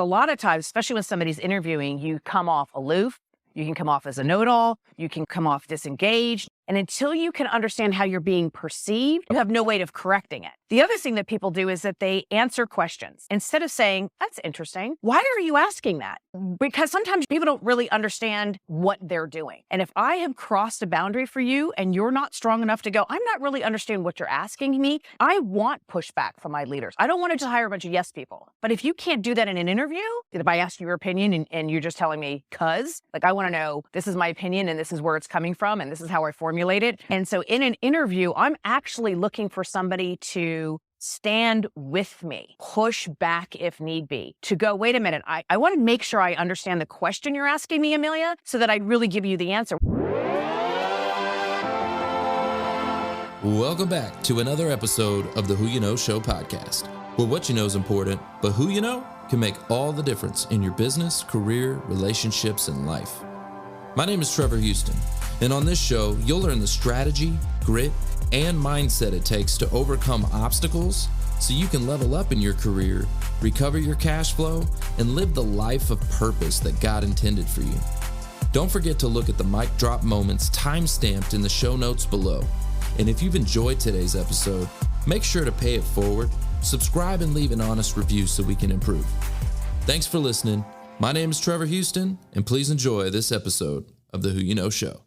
A lot of times, especially when somebody's interviewing, you come off aloof, you can come off as a know-it-all, you can come off disengaged. And until you can understand how you're being perceived, you have no way of correcting it. The other thing that people do is that they answer questions. Instead of saying, that's interesting, why are you asking that? Because sometimes people don't really understand what they're doing. And if I have crossed a boundary for you and you're not strong enough to go, I'm not really understanding what you're asking me, I want pushback from my leaders. I don't want to just hire a bunch of yes people. But if you can't do that in an interview, if I ask you your opinion and you're just telling me, I want to know, this is my opinion and this is where it's coming from and this is how I formulate it. And so in an interview, I'm actually looking for somebody to stand with me, push back if need be, to go, wait a minute, I want to make sure I understand the question you're asking me, Amilya, so that I really give you the answer. Welcome back to another episode of the Who You Know Show podcast, where what you know is important, but who you know can make all the difference in your business, career, relationships, and life. My name is Trevor Houston, and on this show, you'll learn the strategy, grit, and mindset it takes to overcome obstacles so you can level up in your career, recover your cash flow, and live the life of purpose that God intended for you. Don't forget to look at the mic drop moments time-stamped in the show notes below. And if you've enjoyed today's episode, make sure to pay it forward, subscribe, and leave an honest review so we can improve. Thanks for listening. My name is Trevor Houston, and please enjoy this episode of the Who You Know Show.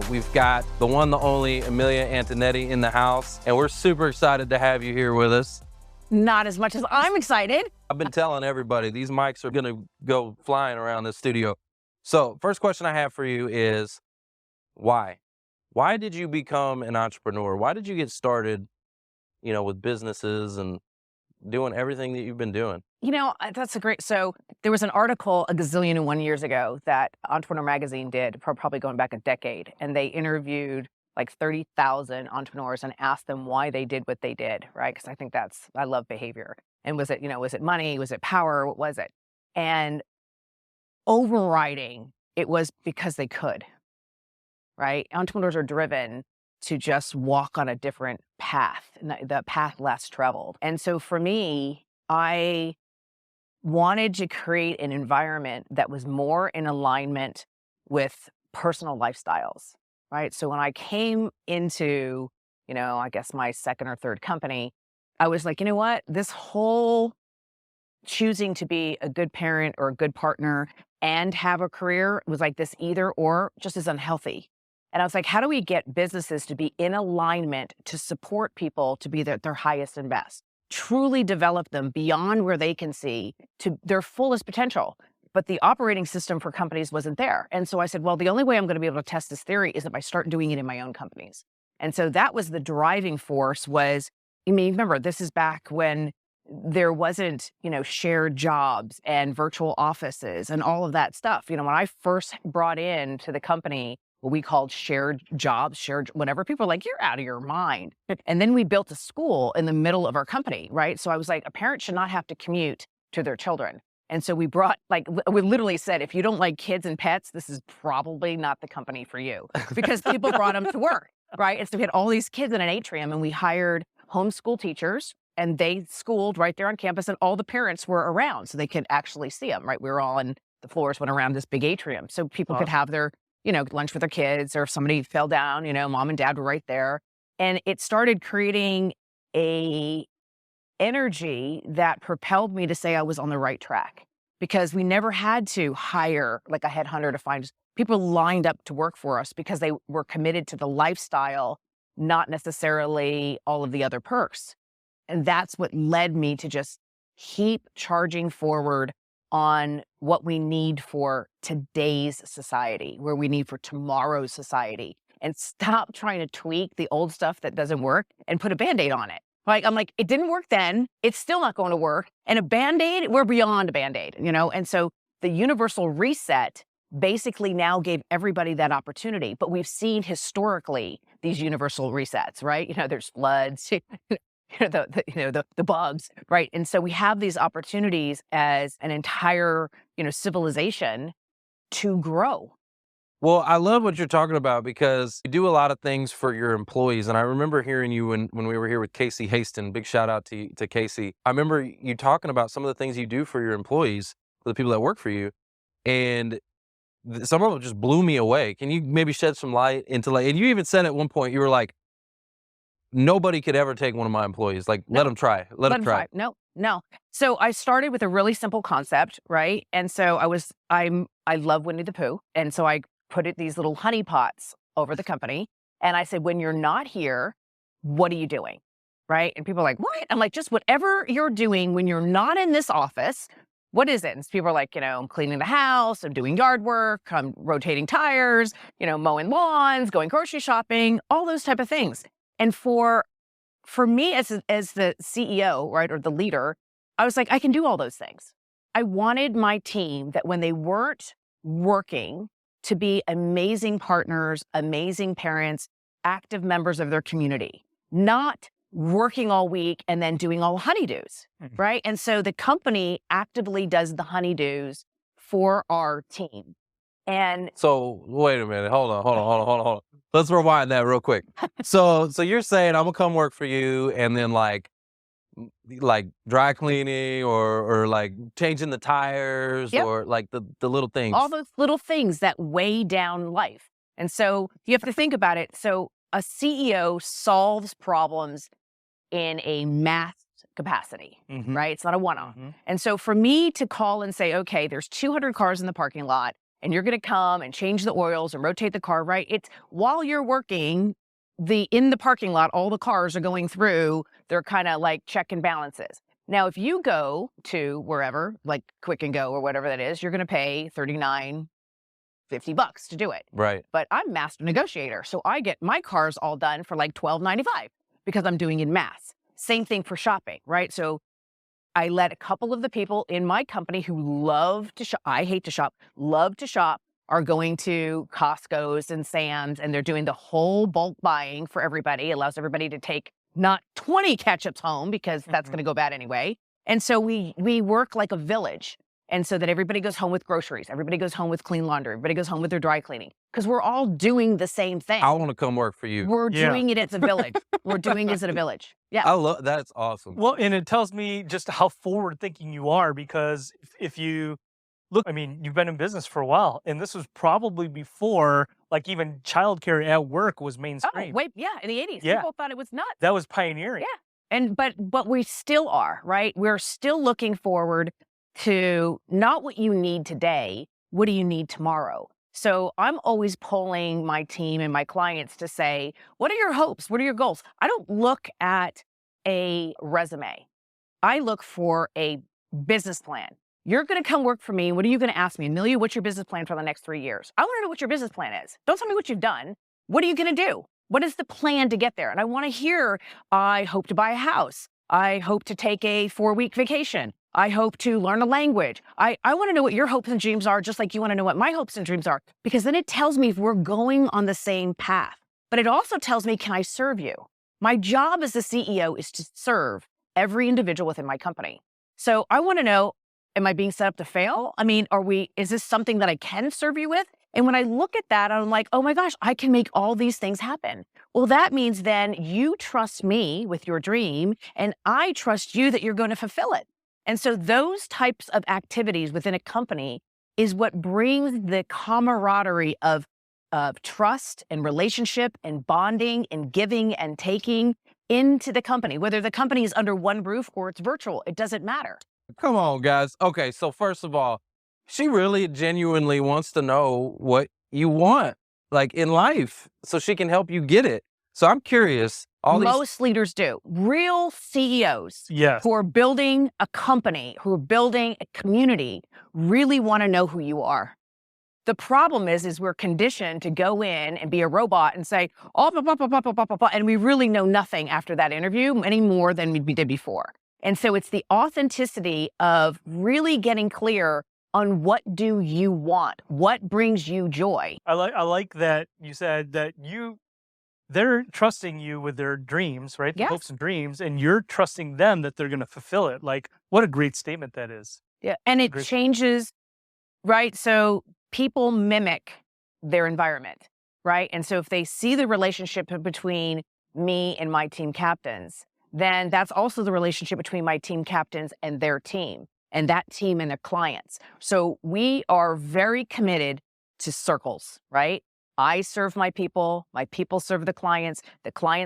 We've got the one, the only Amilya Antonetti in the house, and we're super excited to have you here with us. Not as much as I'm excited. I've been telling everybody, these mics are going to go flying around this studio. So first question I have for you is, why? Why did you become an entrepreneur? Why did you get started, with businesses and doing everything that you've been doing? That's so there was an article a gazillion and 1 years ago that Entrepreneur Magazine did, probably going back a decade, and they interviewed like 30,000 entrepreneurs and asked them why they did what they did, right? Because I think I love behavior. And was it money? Was it power? What was it? And overriding, it was because they could, right? Entrepreneurs are driven to just walk on a different path, the path less traveled. And so for me, I wanted to create an environment that was more in alignment with personal lifestyles, right? So when I came into, I guess my second or third company, I was like, you know what? This whole choosing to be a good parent or a good partner and have a career was like this either or, just as unhealthy. And I was like, how do we get businesses to be in alignment to support people to be their highest and best, truly develop them beyond where they can see to their fullest potential? But the operating system for companies wasn't there. And so I said, well, the only way I'm going to be able to test this theory is if I start doing it in my own companies. And so that was the driving force remember, this is back when there wasn't, shared jobs and virtual offices and all of that stuff. When I first brought into the company what we called shared jobs, shared whatever, people were like, you're out of your mind. And then we built a school in the middle of our company, right? So I was like, a parent should not have to commute to their children. And so we literally said, if you don't like kids and pets, this is probably not the company for you, because people brought them to work, right? And so we had all these kids in an atrium, and we hired homeschool teachers, and they schooled right there on campus, and all the parents were around so they could actually see them, right? We were all on the floors, went around this big atrium so people could have their lunch with their kids, or if somebody fell down, mom and dad were right there. And it started creating a energy that propelled me to say I was on the right track, because we never had to hire like a headhunter to find people lined up to work for us because they were committed to the lifestyle, not necessarily all of the other perks. And that's what led me to just keep charging forward on what we need for today's society, where we need for tomorrow's society, and stop trying to tweak the old stuff that doesn't work and put a Band-Aid on it. I'm like, it didn't work then, it's still not going to work. And a Band-Aid, we're beyond a Band-Aid, And so the universal reset basically now gave everybody that opportunity. But we've seen historically these universal resets, right? There's floods, the bugs, right? And so we have these opportunities as an entire, civilization to grow, Well, I love what you're talking about because you do a lot of things for your employees. And I remember hearing you when we were here with Casey Haston. Big shout out to Casey. I remember you talking about some of the things you do for your employees, for the people that work for you. And some of them just blew me away. Can you maybe shed some light into like, and you even said at one point, you were like, nobody could ever take one of my employees. Like, let them try. Let them try. No. So I started with a really simple concept, right? And so I love Winnie the Pooh. And so I put these little honey pots over the company. And I said, when you're not here, what are you doing? Right? And people are like, what? I'm like, just whatever you're doing when you're not in this office, what is it? And people are like, I'm cleaning the house, I'm doing yard work, I'm rotating tires, mowing lawns, going grocery shopping, all those type of things. And for me as the CEO, right, or the leader, I was like, I can do all those things. I wanted my team that when they weren't working to be amazing partners, amazing parents, active members of their community, not working all week and then doing all honeydews, right? And so the company actively does the honeydews for our team. And so wait a minute, hold on. Let's rewind that real quick. So you're saying I'm gonna come work for you and then like dry cleaning or like changing the tires or like the little things. All those little things that weigh down life. And so you have to think about it. So a CEO solves problems in a mass capacity, right? It's not a one-off. And so for me to call and say, okay, there's 200 cars in the parking lot and you're going to come and change the oils and rotate the car, right? It's while you're working, in the parking lot, all the cars are going through, they're kind of like checking balances. Now, if you go to wherever, like Quick and Go or whatever that is, you're going to pay $39, $50 to do it. Right. But I'm master negotiator. So I get my cars all done for like $12.95 because I'm doing in mass. Same thing for shopping, right? So I let a couple of the people in my company who love to shop, I hate to shop, love to shop, are going to Costco's and Sam's, and they're doing the whole bulk buying for everybody. It allows everybody to take not 20 ketchups home because that's going to go bad anyway. And so we work like a village. And so that everybody goes home with groceries. Everybody goes home with clean laundry. Everybody goes home with their dry cleaning because we're all doing the same thing. I want to come work for you. We're doing it as a village. We're doing it as a village. Yeah. I love that's awesome. Well, and it tells me just how forward thinking you are because if you look, I mean, you've been in business for a while and this was probably before like even childcare at work was mainstream. Oh, wait, yeah, in the 80s. Yeah. People thought it was nuts. That was pioneering. Yeah. But we still are, right? We're still looking forward to not what you need today, what do you need tomorrow? So I'm always polling my team and my clients to say, what are your hopes? What are your goals? I don't look at a resume. I look for a business plan. You're going to come work for me. What are you going to ask me? Amelia, what's your business plan for the next 3 years? I want to know what your business plan is. Don't tell me what you've done. What are you going to do? What is the plan to get there? And I want to hear, I hope to buy a house. I hope to take a 4-week vacation. I hope to learn a language. I want to know what your hopes and dreams are, just like you want to know what my hopes and dreams are, because then it tells me if we're going on the same path. But it also tells me, can I serve you? My job as the CEO is to serve every individual within my company. So I want to know, am I being set up to fail? I mean, is this something that I can serve you with? And when I look at that, I'm like, oh my gosh, I can make all these things happen. Well, that means then you trust me with your dream and I trust you that you're going to fulfill it. And so those types of activities within a company is what brings the camaraderie of trust and relationship and bonding and giving and taking into the company, whether the company is under one roof or it's virtual, it doesn't matter. Come on, guys. Okay, so first of all, she really genuinely wants to know what you want, like in life, so she can help you get it. So I'm curious. Most leaders do. Real CEOs who are building a company, who are building a community, really want to know who you are. The problem is we're conditioned to go in and be a robot and say, oh, blah, blah, blah, blah, blah, blah, blah, and we really know nothing after that interview any more than we did before. And so it's the authenticity of really getting clear on what do you want? What brings you joy? I like that you said that they're trusting you with their dreams, right? The hopes and dreams, and you're trusting them that they're going to fulfill it. Like, what a great statement that is. Yeah. And it changes, right? So people mimic their environment, right? And so if they see the relationship between me and my team captains, then that's also the relationship between my team captains and their team, and that team and their clients. So we are very committed to circles, right? I serve my people serve the clients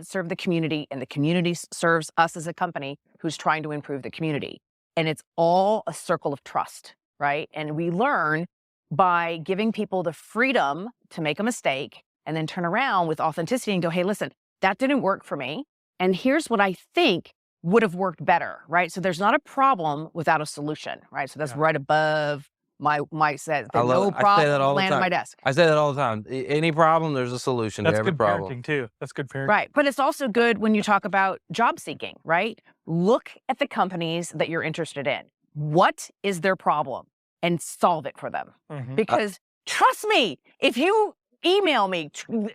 serve the community, and the community serves us as a company who's trying to improve the community. And it's all a circle of trust, right? And we learn by giving people the freedom to make a mistake and then turn around with authenticity and go, hey, listen, that didn't work for me. And here's what I think would have worked better, right? So there's not a problem without a solution, right? So that's right above my says. I love No it. I say problem that all the land on time. my desk. I say that all the time. Any problem, there's a solution to That's every good problem. parenting too. That's good parenting. Right. But it's also good when you talk about job seeking, right? Look at the companies that you're interested in. What is their problem? And solve it for them. Because trust me, if you email me,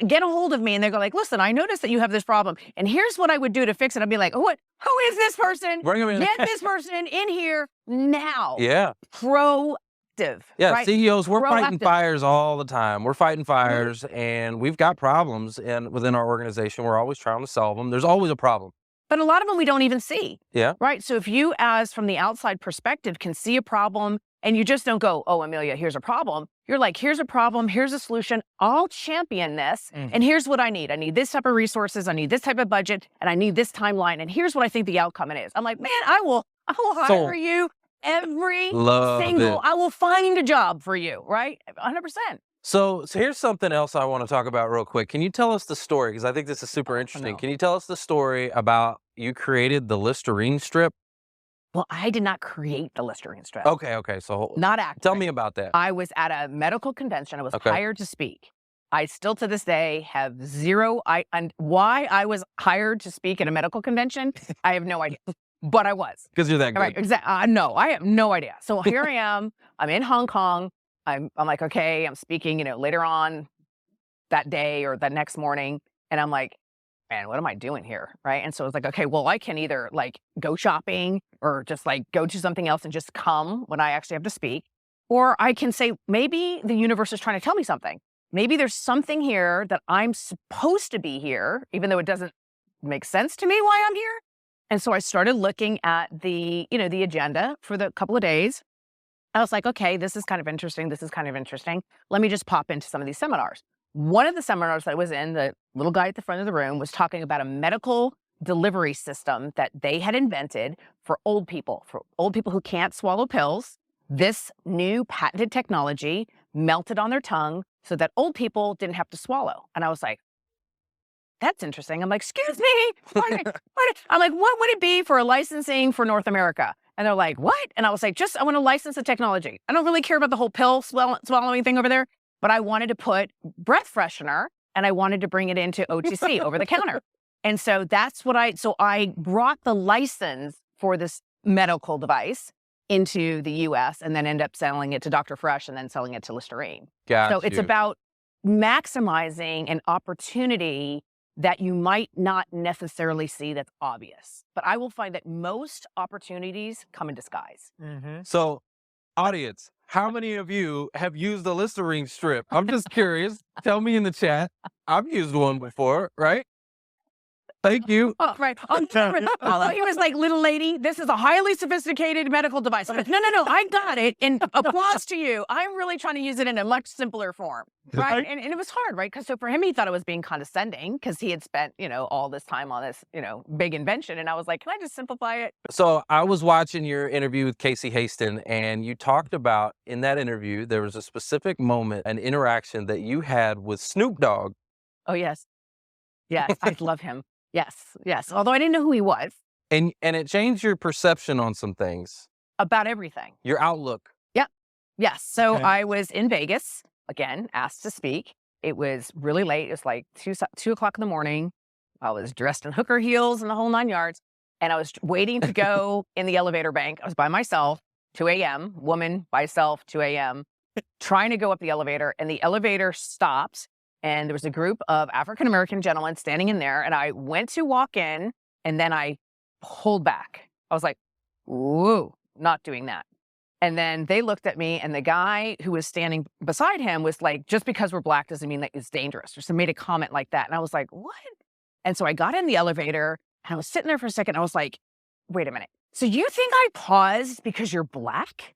get a hold of me, and they go like, listen, I noticed that you have this problem, and here's what I would do to fix it. I'd be like, who is this person? Bring 'em in. Get this person in here now. Yeah. Proactive. Yeah, right? CEOs, we're fighting Proactive. fires all the time. We're fighting fires, and we've got problems within our organization. We're always trying to solve them. There's always a problem. But a lot of them we don't even see. Yeah. Right. So if you, as from the outside perspective, can see a problem and you just don't go, oh, Amelia, here's a problem. You're like, here's a problem. Here's a solution. I'll champion this. And here's what I need. I need this type of resources. I need this type of budget. And I need this timeline. And here's what I think the outcome is. I'm like, man, I will hire you every single. I will find a job for you. Right. 100%. So here's something else I want to talk about real quick. Can you tell us the story? Because I think this is super interesting. No. Can you tell us the story about you created the Listerine Strip? Well, I did not create the Listerine Strip. Okay. So Not active. tell me about that. I was at a medical convention. I was hired to speak. I still to this day have zero. And why I was hired to speak at a medical convention, I have no idea. But I was. Because you're that good. Right, exactly. No, I have no idea. So here I am. I'm in Hong Kong. I'm like, okay, I'm speaking, later on that day or the next morning. And I'm like, man, what am I doing here? Right. And so it's like, okay, well, I can either like go shopping or just like go to something else and just come when I actually have to speak. Or I can say, maybe the universe is trying to tell me something. Maybe there's something here that I'm supposed to be here, even though it doesn't make sense to me why I'm here. And so I started looking at the agenda for the couple of days. I was like, okay, this is kind of interesting. This is kind of interesting. Let me just pop into some of these seminars. One of the seminars that I was in, the little guy at the front of the room was talking about a medical delivery system that they had invented for old people who can't swallow pills. This new patented technology melted on their tongue so that old people didn't have to swallow. And I was like, that's interesting. I'm like, excuse me. I'm like, what would it be for a licensing for North America? And they're like, what? And I was like, I want to license the technology. I don't really care about the whole pill swallowing thing over there, but I wanted to put breath freshener and I wanted to bring it into OTC, over the counter. And so that's what I brought the license for this medical device into the US and then end up selling it to Dr. Fresh and then selling it to Listerine. So it's about maximizing an opportunity that you might not necessarily see that's obvious. But I will find that most opportunities come in disguise. So, audience, how many of you have used the Listerine Strip? I'm just curious. Tell me in the chat. I've used one before, right? Thank you. Oh, right. He was like, little lady, this is a highly sophisticated medical device. I'm like, no, I got it. And applause to you. I'm really trying to use it in a much simpler form. Right. And it was hard, right? Because so for him, he thought it was being condescending because he had spent, all this time on this, big invention. And I was like, can I just simplify it? So I was watching your interview with Casey Haston, and you talked about in that interview, there was a specific moment, an interaction that you had with Snoop Dogg. Oh, yes. Yes. I love him. Yes. Although I didn't know who he was. And it changed your perception on some things. About everything. Your outlook. Yep. Yes. So I was in Vegas, again, asked to speak. It was really late. It was like 2 o'clock in the morning. I was dressed in hooker heels and the whole 9 yards. And I was waiting to go in the elevator bank. I was by myself, 2 a.m., woman by herself, 2 a.m., trying to go up the elevator. And the elevator stopped. And there was a group of African-American gentlemen standing in there. And I went to walk in and then I pulled back. I was like, whoa, not doing that. And then they looked at me, and the guy who was standing beside him was like, just because we're Black doesn't mean that it's dangerous. Or so made a comment like that. And I was like, what? And so I got in the elevator, and I was sitting there for a second. I was like, wait a minute. So you think I paused because you're Black?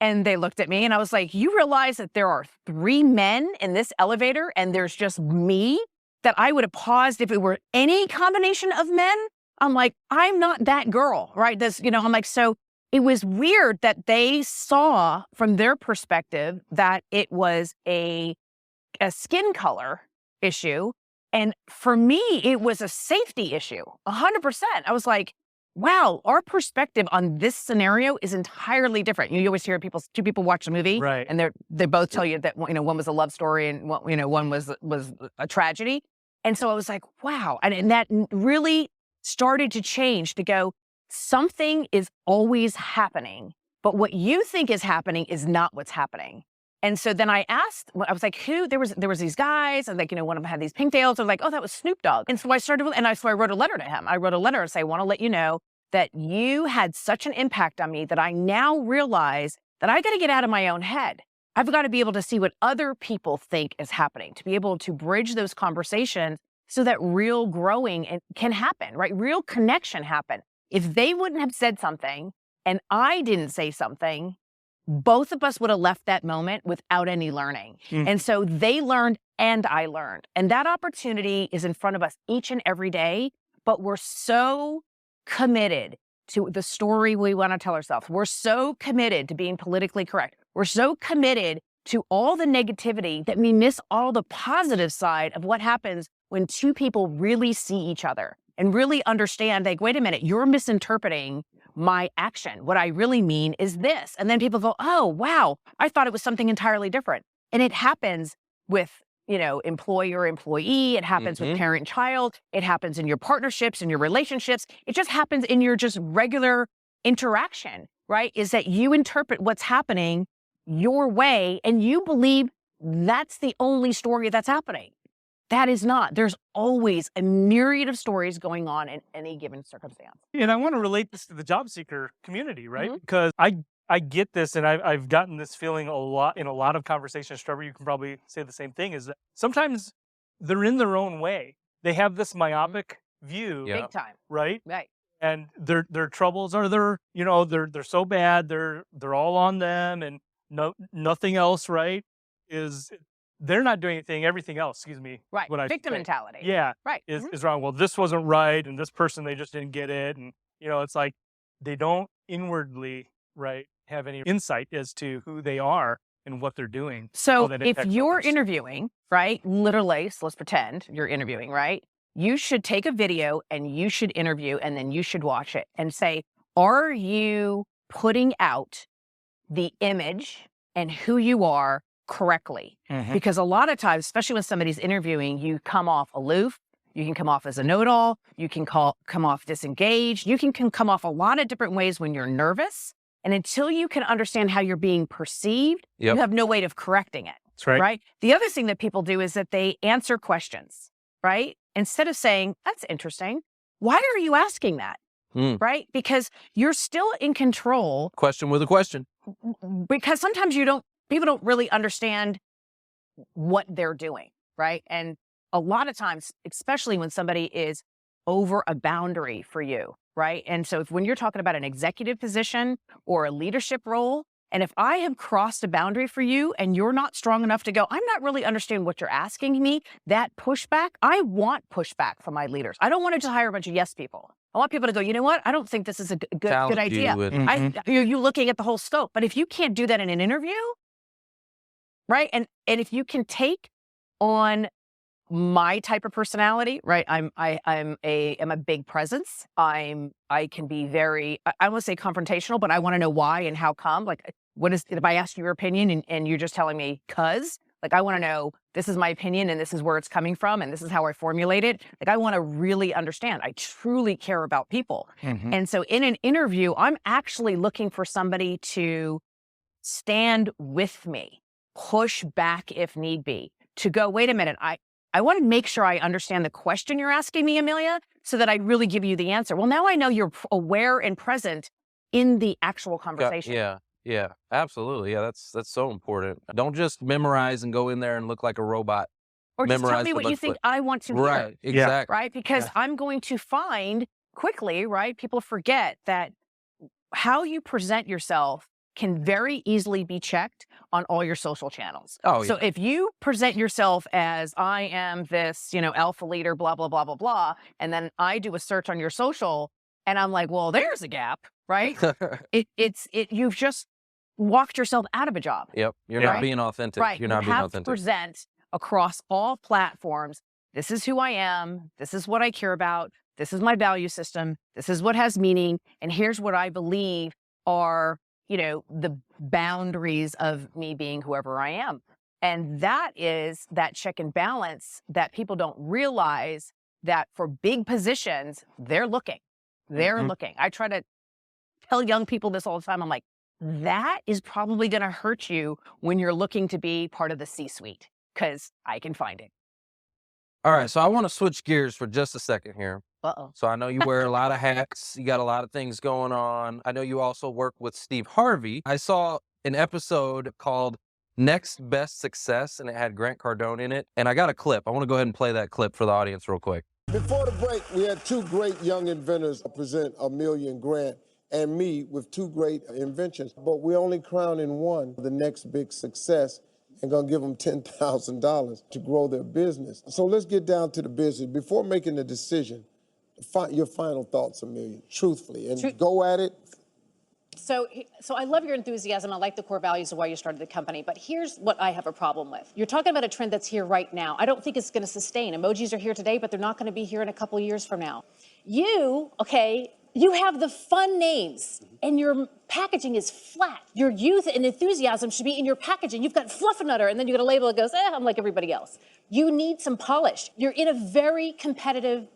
And they looked at me, and I was like, you realize that there are 3 men in this elevator, and there's just me, that I would have paused if it were any combination of men? I'm like, I'm not that girl, right? I'm like, so it was weird that they saw from their perspective that it was a skin color issue. And for me, it was a safety issue, 100%. I was like, wow, our perspective on this scenario is entirely different. You always hear two people watch a movie, Right. and they both tell you that one was a love story and one was a tragedy. And so I was like, wow, and that really started to change, to go, something is always happening, but what you think is happening is not what's happening. And so then I asked, I was like, who? There was these guys, and one of them had these pigtails. I was like, oh, that was Snoop Dogg. And so I started, so I wrote a letter to him. I wrote a letter and say, I want to let you know that you had such an impact on me that I now realize that I got to get out of my own head. I've got to be able to see what other people think is happening, to be able to bridge those conversations so that real growing can happen, right? Real connection happen. If they wouldn't have said something and I didn't say something, both of us would have left that moment without any learning. And so they learned and I learned. And that opportunity is in front of us each and every day, but we're so committed to the story we want to tell ourselves. We're so committed to being politically correct. We're so committed to all the negativity that we miss all the positive side of what happens when 2 people really see each other and really understand, like, wait a minute, you're misinterpreting my action. What I really mean is this. And then people go, oh, wow, I thought it was something entirely different. And it happens with, employer, employee. It happens with parent, child. It happens in your partnerships and your relationships. It just happens in your just regular interaction, right? Is that you interpret what's happening your way and you believe that's the only story that's happening. That is not. There's always a myriad of stories going on in any given circumstance. And I want to relate this to the job seeker community, right? Because I get this, and I've gotten this feeling a lot in a lot of conversations. Trevor, you can probably say the same thing, is that sometimes they're in their own way. They have this myopic view, Big time. right? Right. And their troubles are they're so bad, they're all on them, and nothing else, right? They're not doing anything. Everything else, Right. What I Victim say. mentality. Yeah. Right. Is wrong. Well, this wasn't right, and this person, they just didn't get it, and it's like they don't inwardly, right, have any insight as to who they are and what they're doing. So if you're interviewing, right, literally, so let's pretend you're interviewing, right? You should take a video and you should interview, and then you should watch it and say, are you putting out the image and who you are correctly? Because a lot of times, especially when somebody's interviewing, you come off aloof, you can come off as a know-it-all, you can come off disengaged, you can come off a lot of different ways when you're nervous. And until you can understand how you're being perceived, you have no way of correcting it. That's right. Right? The other thing that people do is that they answer questions, right? Instead of saying, that's interesting, why are you asking that? Right? Because you're still in control. Question with a question. Because sometimes people don't really understand what they're doing, right? And a lot of times, especially when somebody is over a boundary for you, right? And so when you're talking about an executive position or a leadership role, and if I have crossed a boundary for you and you're not strong enough to go, I'm not really understanding what you're asking me, that pushback, I want pushback from my leaders. I don't want to just hire a bunch of yes people. I want people to go, you know what? I don't think this is a good idea. You're looking at the whole scope. But if you can't do that in an interview, right? And if you can take on my type of personality, right? I'm a big presence. I can be very, I won't say confrontational, but I want to know why and how come. Like, if I ask you your opinion and you're just telling me like, I want to know, this is my opinion and this is where it's coming from and this is how I formulate it. Like, I want to really understand. I truly care about people. And so in an interview, I'm actually looking for somebody to stand with me, push back if need be, to go, wait a minute, I want to make sure I understand the question you're asking me, Amilya, so that I really give you the answer. Well, now I know you're aware and present in the actual conversation. Yeah, absolutely. Yeah, that's so important. Don't just memorize and go in there and look like a robot. Or just tell Memorize me the what you bunch, think but I want to hear, right, exactly. right? Because Yeah. I'm going to find quickly, right? People forget that how you present yourself can very easily be checked on all your social channels. Oh, So yeah. if you present yourself as I am this, alpha leader, blah, blah, blah, blah, blah, and then I do a search on your social and I'm like, well, there's a gap, right? You've just walked yourself out of a job. Yep. You're Yeah. not being authentic. Right. You're You not being have to authentic. present across all platforms. This is who I am. This is what I care about. This is my value system. This is what has meaning. And here's what I believe are, the boundaries of me being whoever I am. And that is that check and balance that people don't realize that for big positions, they're looking. They're Mhm. looking. I try to tell young people this all the time. I'm like, that is probably going to hurt you when you're looking to be part of the C-suite, because I can find it. All right, so I want to switch gears for just a second here. Uh-oh. So I know you wear a lot of hats. You got a lot of things going on. I know you also work with Steve Harvey. I saw an episode called Next Best Success, and it had Grant Cardone in it. And I got a clip. I want to go ahead and play that clip for the audience real quick. Before the break, we had two great young inventors present Amilya and Grant and me with two great inventions, but we're only crowning one the next big success and gonna give them $10,000 to grow their business. So let's get down to the business. Before making the decision, your final thoughts, Amilya, truthfully, and go at it. So I love your enthusiasm. I like the core values of why you started the company. But here's what I have a problem with. You're talking about a trend that's here right now. I don't think it's going to sustain. Emojis are here today, but they're not going to be here in a couple of years from now. You have the fun names, and your packaging is flat. Your youth and enthusiasm should be in your packaging. You've got Fluffernutter, and then you got a label that goes, I'm like everybody else. You need some polish. You're in a very competitive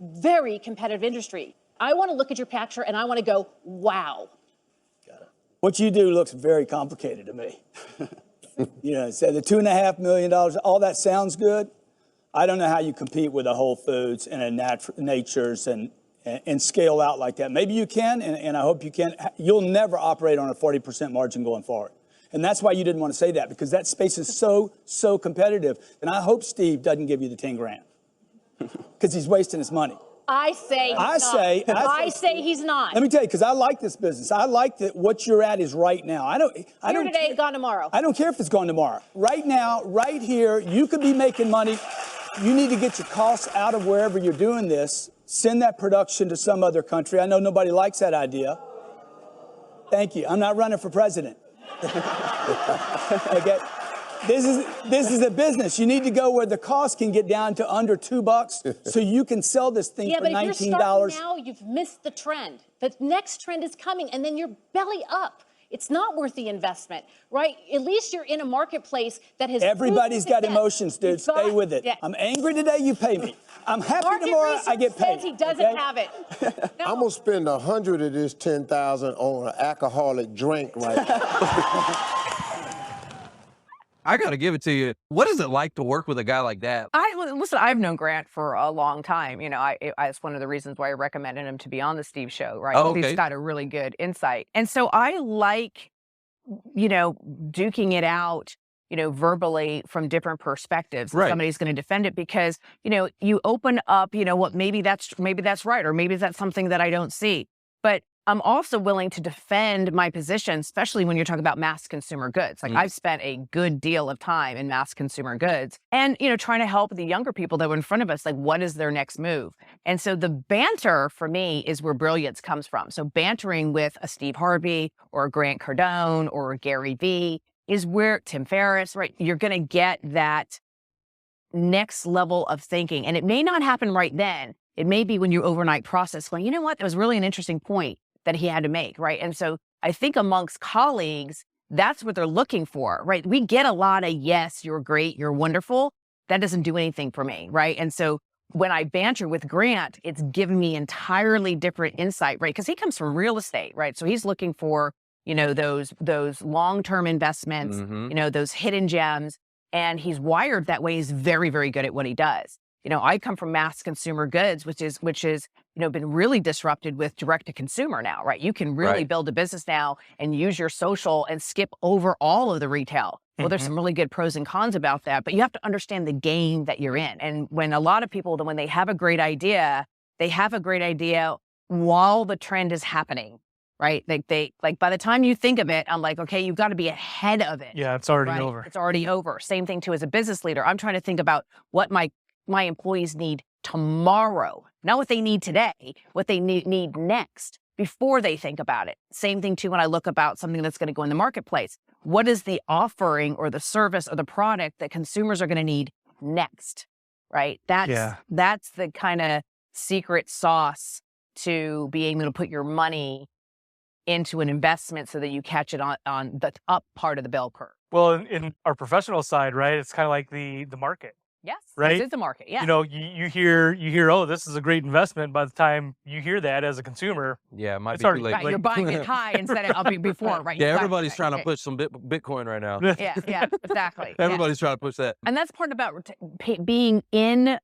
industry. I want to look at your picture, and I want to go, wow. What you do looks very complicated to me. So the $2.5 million, all that sounds good. I don't know how you compete with a Whole Foods and a Nature's and scale out like that. Maybe you can, and I hope you can. You'll never operate on a 40% margin going forward. And that's why you didn't want to say that, because that space is so competitive. And I hope Steve doesn't give you the 10 grand because he's wasting his money. I say he's not. Let me tell you, because I like this business. I like that what you're at is right now. I don't today, care. gone tomorrow. I don't care if it's gone tomorrow. Right now, right here, you could be making money. You need to get your costs out of wherever you're doing this. Send that production to some other country. I know nobody likes that idea. Thank you. I'm not running for president. Okay. This is a business. You need to go where the cost can get down to under $2 so you can sell this thing for $19. Yeah, but if you're starting now, you've missed the trend. The next trend is coming, and then you're belly up. It's not worth the investment, right? At least you're in a marketplace that has... Everybody's got emotions, dude. Stay with it. Yeah. I'm angry today, you pay me. I'm happy tomorrow, I get paid. Says he doesn't have it. No. I'm gonna spend 100 of this 10,000 on an alcoholic drink right now. I got to give it to you. What is it like to work with a guy like that? Listen, I've known Grant for a long time. It's one of the reasons why I recommended him to be on the Steve Show, right? Oh, okay. He's got a really good insight. And so I like, duking it out, verbally from different perspectives. Right. Somebody's going to defend it because, you open up, what maybe that's right, or maybe that's something that I don't see. But I'm also willing to defend my position, especially when you're talking about mass consumer goods. Like I've spent a good deal of time in mass consumer goods and, trying to help the younger people that were in front of us, like what is their next move? And so the banter for me is where brilliance comes from. So bantering with a Steve Harvey or a Grant Cardone or a Gary Vee is where Tim Ferriss, right? You're going to get that next level of thinking. And it may not happen right then. It may be when you overnight process going, you know what? That was really an interesting point that he had to make, right? And so I think amongst colleagues, that's what they're looking for, right? We get a lot of, yes, you're great, you're wonderful. That doesn't do anything for me, right? And so when I banter with Grant, it's given me entirely different insight, right? Because he comes from real estate, right? So he's looking for, those long-term investments, those hidden gems. And he's wired that way. He's very, very good at what he does. I come from mass consumer goods, which is, been really disrupted with direct to consumer now, right? You can really build a business now and use your social and skip over all of the retail. Well, there's some really good pros and cons about that, but you have to understand the game that you're in. And when a lot of people, when they have a great idea, they have a great idea while the trend is happening, right? Like by the time you think of it, I'm like, okay, you've got to be ahead of it. Yeah, it's already right? over. It's already over. Same thing too as a business leader. I'm trying to think about what my employees need tomorrow, not what they need today, what they need next before they think about it. Same thing too when I look about something that's going to go in the marketplace. What is the offering or the service or the product that consumers are going to need next, right? That's the kind of secret sauce to being able to put your money into an investment so that you catch it on the up part of the bell curve. Well, in our professional side, right, it's kind of like the market. Yes, right? This is the market, yeah. You hear, oh, this is a great investment. By the time you hear that as a consumer, Yeah, it might it's be too already- late. Right, you're buying it high instead of before, right? Yeah, Exactly, everybody's trying to right. push some Bitcoin right now. Yeah, exactly. yeah. Everybody's trying to push that. And that's part about being in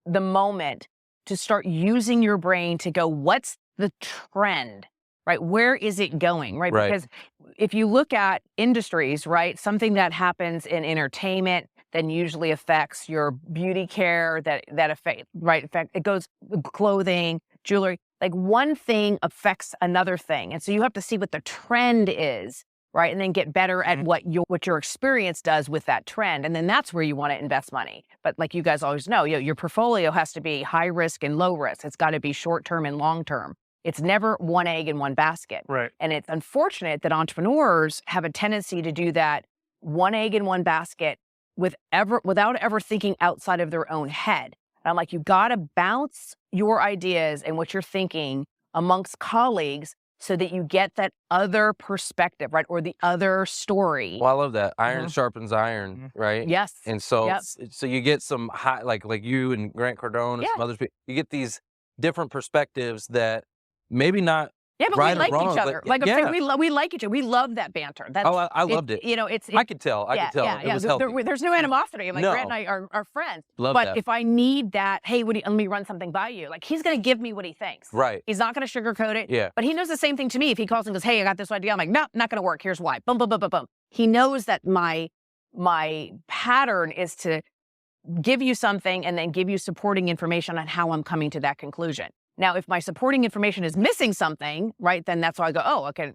the moment to start using your brain to go, what's the trend, right? Where is it going, right? Right. Because if you look at industries, right, something that happens in entertainment then usually affects your beauty care, that affect, right? It goes clothing, jewelry, like one thing affects another thing. And so you have to see what the trend is, right? And then get better at what your experience does with that trend. And then that's where you want to invest money. But like you guys always know, your portfolio has to be high risk and low risk. It's got to be short term and long term. It's never one egg in one basket. right? And it's unfortunate that entrepreneurs have a tendency to do that one egg in one basket without ever thinking outside of their own head. And I'm like, you got to bounce your ideas and what you're thinking amongst colleagues so that you get that other perspective, right? Or the other story. Well, I love that. Iron sharpens iron, right? Yes. And so, Yep. so you get some high, like you and Grant Cardone and some other people. You get these different perspectives that maybe not. Yeah, but right we like or wrong, each other. but Like I'm yeah. saying, we like each other. We love that banter. That's, Oh, I loved it. I could tell. I could tell. It was healthy. There's no animosity. Like No. Grant and I are friends. Love but that. if I need that, hey, let me run something by you. Like he's going to give me what he thinks. Right. He's not going to sugarcoat it. Yeah. But he knows the same thing to me. If he calls and goes, hey, I got this idea. I'm like, no, not going to work. Here's why. Boom, boom, boom, boom, boom. He knows that my pattern is to give you something and then give you supporting information on how I'm coming to that conclusion. Now, if my supporting information is missing something, right, then that's why I go, oh, okay,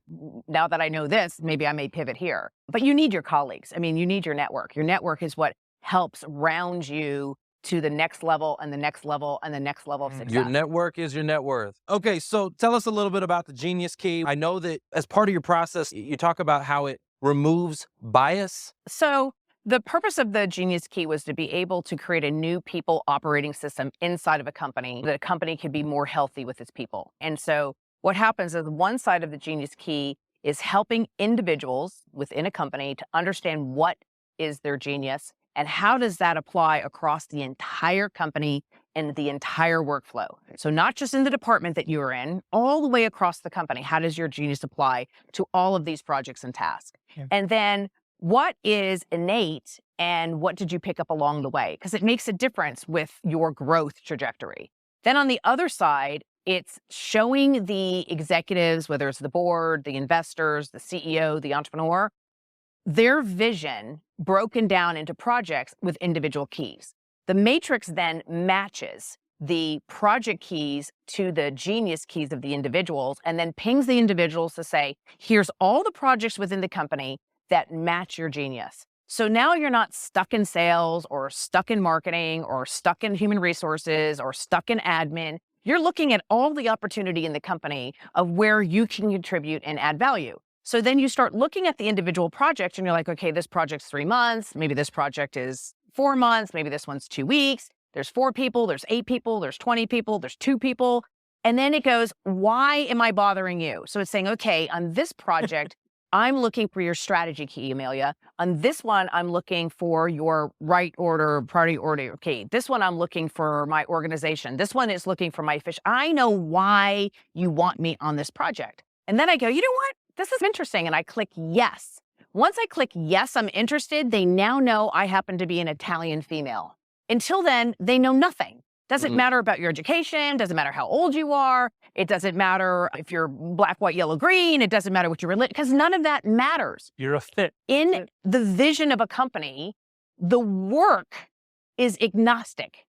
now that I know this, maybe I may pivot here. But you need your colleagues. I mean, you need your network. Your network is what helps round you to the next level and the next level and the next level of success. Your network is your net worth. Okay, so tell us a little bit about the Genius Key. I know that as part of your process, you talk about how it removes bias. So the purpose of the Genius Key was to be able to create a new people operating system inside of a company, that a company could be more healthy with its people. And so what happens is one side of the Genius Key is helping individuals within a company to understand what is their genius and how does that apply across the entire company and the entire workflow. So not just in the department that you're in, all the way across the company, how does your genius apply to all of these projects and tasks? Yeah. And then what is innate and what did you pick up along the way? Because it makes a difference with your growth trajectory. Then on the other side, it's showing the executives, whether it's the board, the investors, the CEO, the entrepreneur, their vision broken down into projects with individual keys. The matrix then matches the project keys to the genius keys of the individuals and then pings the individuals to say, here's all the projects within the company that match your genius. So now you're not stuck in sales or stuck in marketing or stuck in human resources or stuck in admin. You're looking at all the opportunity in the company of where you can contribute and add value. So then you start looking at the individual project and you're like, okay, this project's 3 months. Maybe this project is 4 months. Maybe this one's 2 weeks. There's 4 people, there's 8 people, there's 20 people, there's 2 people. And then it goes, why am I bothering you? So it's saying, okay, on this project, I'm looking for your strategy key, Amilya. On this one, I'm looking for your right order, priority order. Okay, this one, I'm looking for my organization. This one is looking for my fish. I know why you want me on this project. And then I go, you know what? This is interesting. And I click yes. Once I click yes, I'm interested, they now know I happen to be an Italian female. Until then, they know nothing. Doesn't matter about your education, doesn't matter how old you are, it doesn't matter if you're black, white, yellow, green, it doesn't matter what you're religion, because none of that matters. You're a fit. In the vision of a company, the work is agnostic.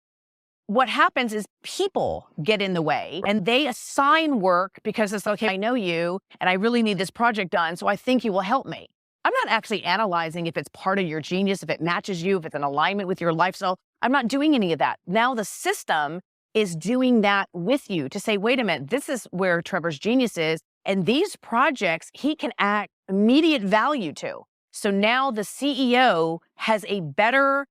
What happens is people get in the way and they assign work because it's okay, I know you and I really need this project done, so I think you will help me. I'm not actually analyzing if it's part of your genius, if it matches you, if it's in alignment with your lifestyle. I'm not doing any of that. Now the system is doing that with you to say, wait a minute, this is where Trevor's genius is. And these projects, he can add immediate value to. So now the CEO has a better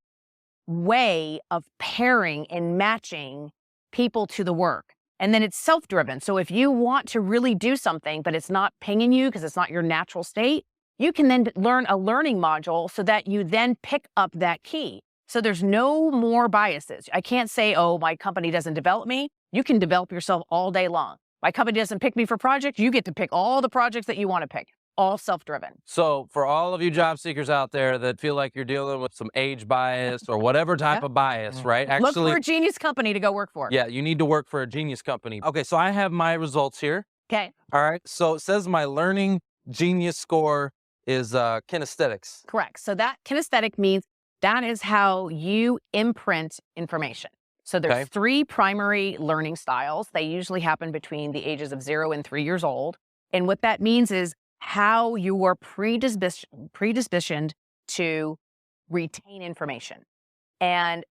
way of pairing and matching people to the work. And then it's self-driven. So if you want to really do something, but it's not pinging you because it's not your natural state, you can then learn a learning module so that you then pick up that key. So there's no more biases. I can't say, oh, my company doesn't develop me. You can develop yourself all day long. My company doesn't pick me for projects. You get to pick all the projects that you want to pick, all self-driven. So for all of you job seekers out there that feel like you're dealing with some age bias or whatever type of bias, right? Look for a genius company to go work for. Yeah, you need to work for a genius company. Okay, so I have my results here. Okay. All right, so it says my learning genius score is kinesthetics. Correct. So that kinesthetic means that is how you imprint information. So there's 3 primary learning styles. They usually happen between the ages of 0 and 3 years old. And what that means is how you are predispositioned to retain information. And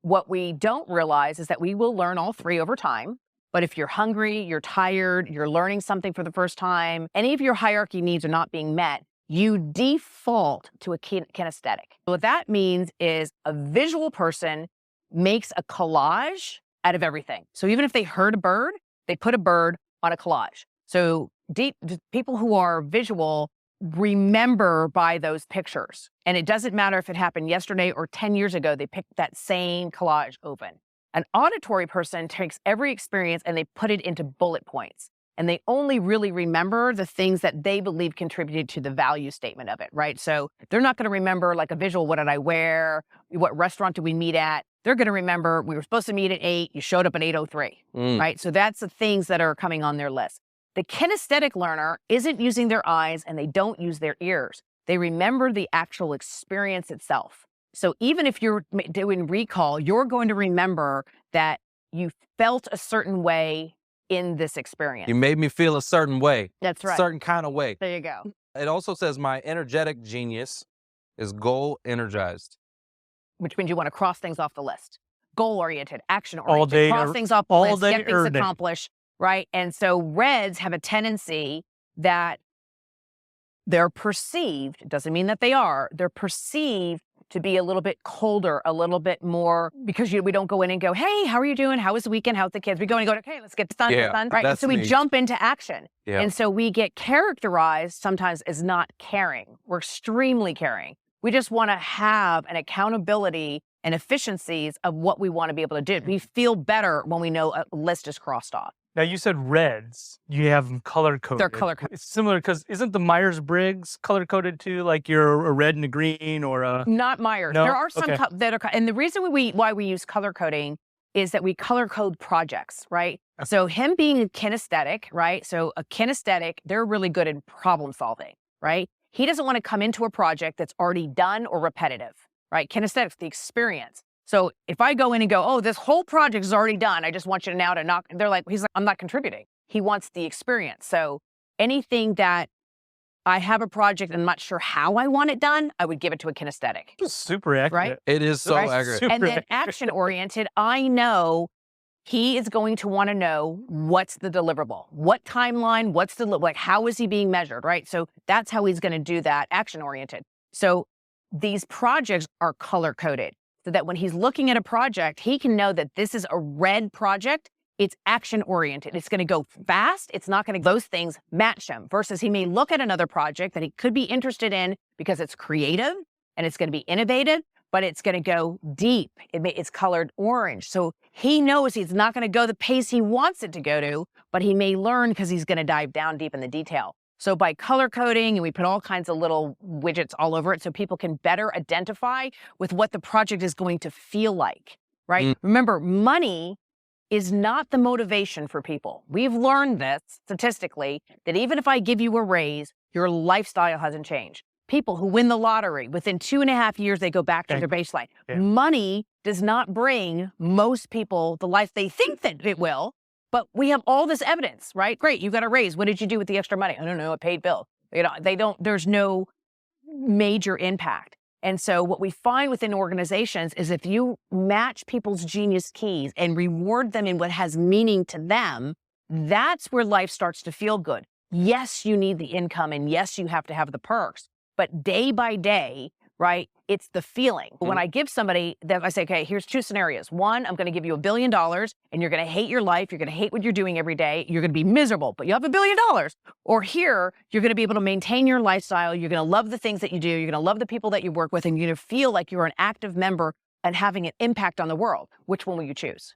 what we don't realize is that we will learn all 3 over time. But if you're hungry, you're tired, you're learning something for the first time, any of your hierarchy needs are not being met, you default to a kinesthetic. What that means is a visual person makes a collage out of everything. So even if they heard a bird, they put a bird on a collage. So people who are visual remember by those pictures. And it doesn't matter if it happened yesterday or 10 years ago, they picked that same collage open. An auditory person takes every experience and they put it into bullet points. And they only really remember the things that they believe contributed to the value statement of it, right? So they're not going to remember like a visual, what did I wear? What restaurant did we meet at? They're going to remember we were supposed to meet at 8, you showed up at 8:03, right? So that's the things that are coming on their list. The kinesthetic learner isn't using their eyes and they don't use their ears. They remember the actual experience itself. So even if you're doing recall, you're going to remember that you felt a certain way in this experience. You made me feel a certain way. That's right. A certain kind of way. There you go. It also says my energetic genius is goal energized. Which means you want to cross things off the list. Goal-oriented, action-oriented. All day, cross things off the all list, day, get things accomplished, right? And so reds have a tendency that they're perceived, doesn't mean that they are, they're perceived to be a little bit colder, a little bit more, because we don't go in and go, hey, how are you doing? How was the weekend? How's the kids? We go and go, okay, let's get this done, right? And so we jump into action. Yeah. And so we get characterized sometimes as not caring. We're extremely caring. We just want to have an accountability and efficiencies of what we want to be able to do. We feel better when we know a list is crossed off. Now, you said reds. You have them color-coded. They're color-coded. It's similar because isn't the Myers-Briggs color-coded too? Like you're a red and a green or a... Not Myers. No? There are some Okay. that are... And the reason why we use color coding is that we color code projects, right? So him being a kinesthetic, right? So a kinesthetic, they're really good in problem solving, right? He doesn't want to come into a project that's already done or repetitive, right? Kinesthetics, the experience. So if I go in and go, oh, this whole project is already done, I just want you to now to knock, they're like, he's like, I'm not contributing. He wants the experience. So anything that I have a project and I'm not sure how I want it done, I would give it to a kinesthetic. Super accurate. Right? It is so Right? accurate. Super And then accurate. action oriented, I know he is going to want to know what's the deliverable, what timeline, what's the, like, how is he being measured, right? So that's how he's going to do that, action oriented. So these projects are color coded so that when he's looking at a project, he can know that this is a red project. It's action oriented. It's going to go fast. It's not going to, those things match him versus he may look at another project that he could be interested in because it's creative and it's going to be innovative, but it's going to go deep. It's colored orange. So he knows he's not going to go the pace he wants it to go to, but he may learn because he's going to dive down deep in the detail. So by color coding, and we put all kinds of little widgets all over it so people can better identify with what the project is going to feel like, right? Remember, money is not the motivation for people. We've learned this statistically, that even if I give you a raise, your lifestyle hasn't changed. People who win the lottery, within 2.5 years, they go back to their baseline. Yeah. Money does not bring most people the life they think that it will, but we have all this evidence, right? Great, you got a raise. What did you do with the extra money? I don't know, I paid bills. There's no major impact. And so what we find within organizations is if you match people's genius keys and reward them in what has meaning to them, that's where life starts to feel good. Yes, you need the income, and yes, you have to have the perks, but day by day, right, it's the feeling. When I give somebody that, I say, okay, here's 2 scenarios. One, I'm going to give you $1 billion, and you're going to hate your life. You're going to hate what you're doing every day. You're going to be miserable, but you have $1 billion. Or here, you're going to be able to maintain your lifestyle. You're going to love the things that you do. You're going to love the people that you work with, and you're going to feel like you're an active member and having an impact on the world. Which one will you choose?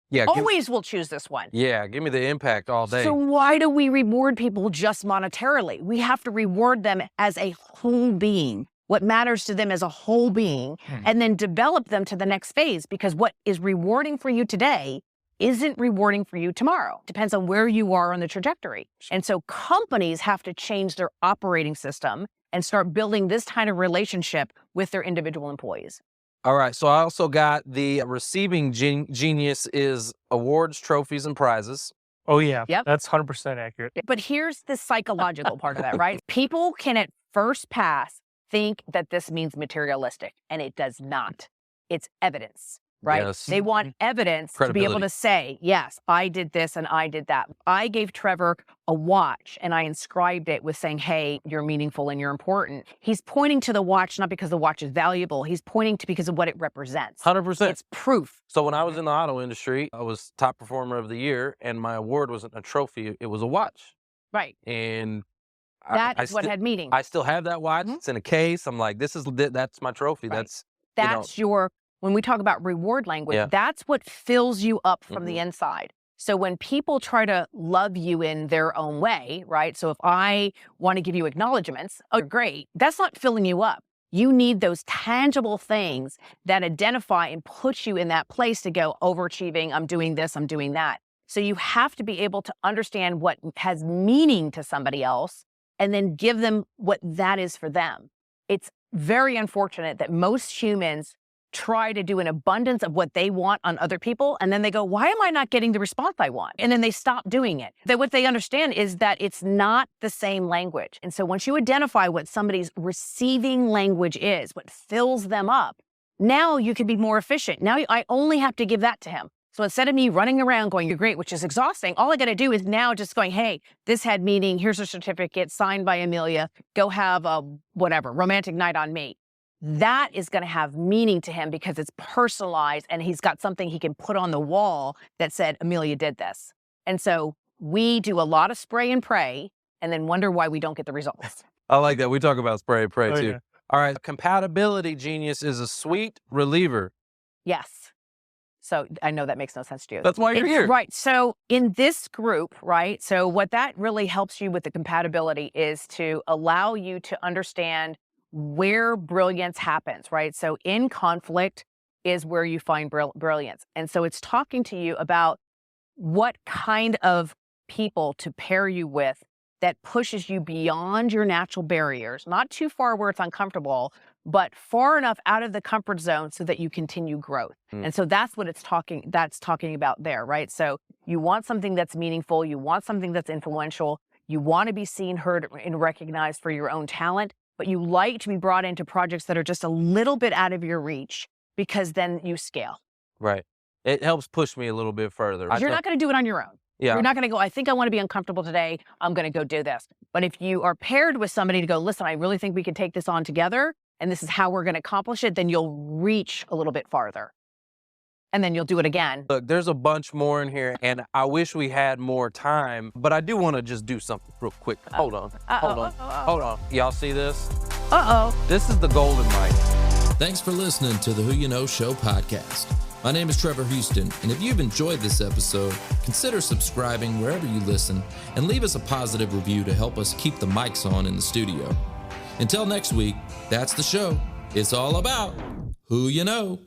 Yeah, Always will choose this one. Yeah, give me the impact all day. So why do we reward people just monetarily? We have to reward them as a whole being, what matters to them as a whole being, and then develop them to the next phase, because what is rewarding for you today isn't rewarding for you tomorrow. Depends on where you are on the trajectory. And so companies have to change their operating system and start building this kind of relationship with their individual employees. All right, so I also got the receiving genius is awards, trophies, and prizes. Oh, yeah. Yep. That's 100% accurate. But here's the psychological part of that, right? People can at first pass think that this means materialistic, and it does not. It's evidence, right? Yes. They want evidence to be able to say, yes, I did this and I did that. I gave Trevor a watch and I inscribed it with saying, hey, you're meaningful and you're important. He's pointing to the watch, not because the watch is valuable. He's pointing to because of what it represents. 100%. It's proof. So when I was in the auto industry, I was top performer of the year, and my award wasn't a trophy, it was a watch. Right. And That's what had meaning. I still have that watch. It's in a case. I'm like, that's my trophy. Right. That's when we talk about reward language, that's what fills you up from the inside. So when people try to love you in their own way, right? So if I want to give you acknowledgments, oh, great. That's not filling you up. You need those tangible things that identify and put you in that place to go overachieving. I'm doing this, I'm doing that. So you have to be able to understand what has meaning to somebody else and then give them what that is for them. It's very unfortunate that most humans try to do an abundance of what they want on other people, and then they go, why am I not getting the response I want? And then they stop doing it. That what they understand is that it's not the same language. And so once you identify what somebody's receiving language is, what fills them up, now you can be more efficient. Now I only have to give that to him. So instead of me running around going, you're great, which is exhausting, all I got to do is now just going, hey, this had meaning. Here's a certificate signed by Amilya. Go have a romantic night on me. That is going to have meaning to him because it's personalized and he's got something he can put on the wall that said, Amilya did this. And so we do a lot of spray and pray and then wonder why we don't get the results. I like that. We talk about spray and pray too. Yeah. All right. Compatibility genius is a sweet reliever. Yes. So I know that makes no sense to you. That's why you're here. Right. So in this group, right, so what that really helps you with the compatibility is to allow you to understand where brilliance happens, right? So in conflict is where you find brilliance. And so it's talking to you about what kind of people to pair you with that pushes you beyond your natural barriers, not too far where it's uncomfortable, but far enough out of the comfort zone so that you continue growth. And so that's what it's talking about there, right? So you want something that's meaningful, you want something that's influential, you want to be seen, heard, and recognized for your own talent, but you like to be brought into projects that are just a little bit out of your reach because then you scale. Right. It helps push me a little bit further. You're not going to do it on your own. Yeah. You're not going to go, I think I want to be uncomfortable today. I'm going to go do this. But if you are paired with somebody to go, listen, I really think we can take this on together and this is how we're going to accomplish it, then you'll reach a little bit farther. And then you'll do it again. Look, there's a bunch more in here, and I wish we had more time, but I do want to just do something real quick. Hold on. Hold on. Y'all see this? Uh-oh. This is the golden mic. Thanks for listening to the Who You Know Show podcast. My name is Trevor Houston, and if you've enjoyed this episode, consider subscribing wherever you listen and leave us a positive review to help us keep the mics on in the studio. Until next week, that's the show. It's all about who you know.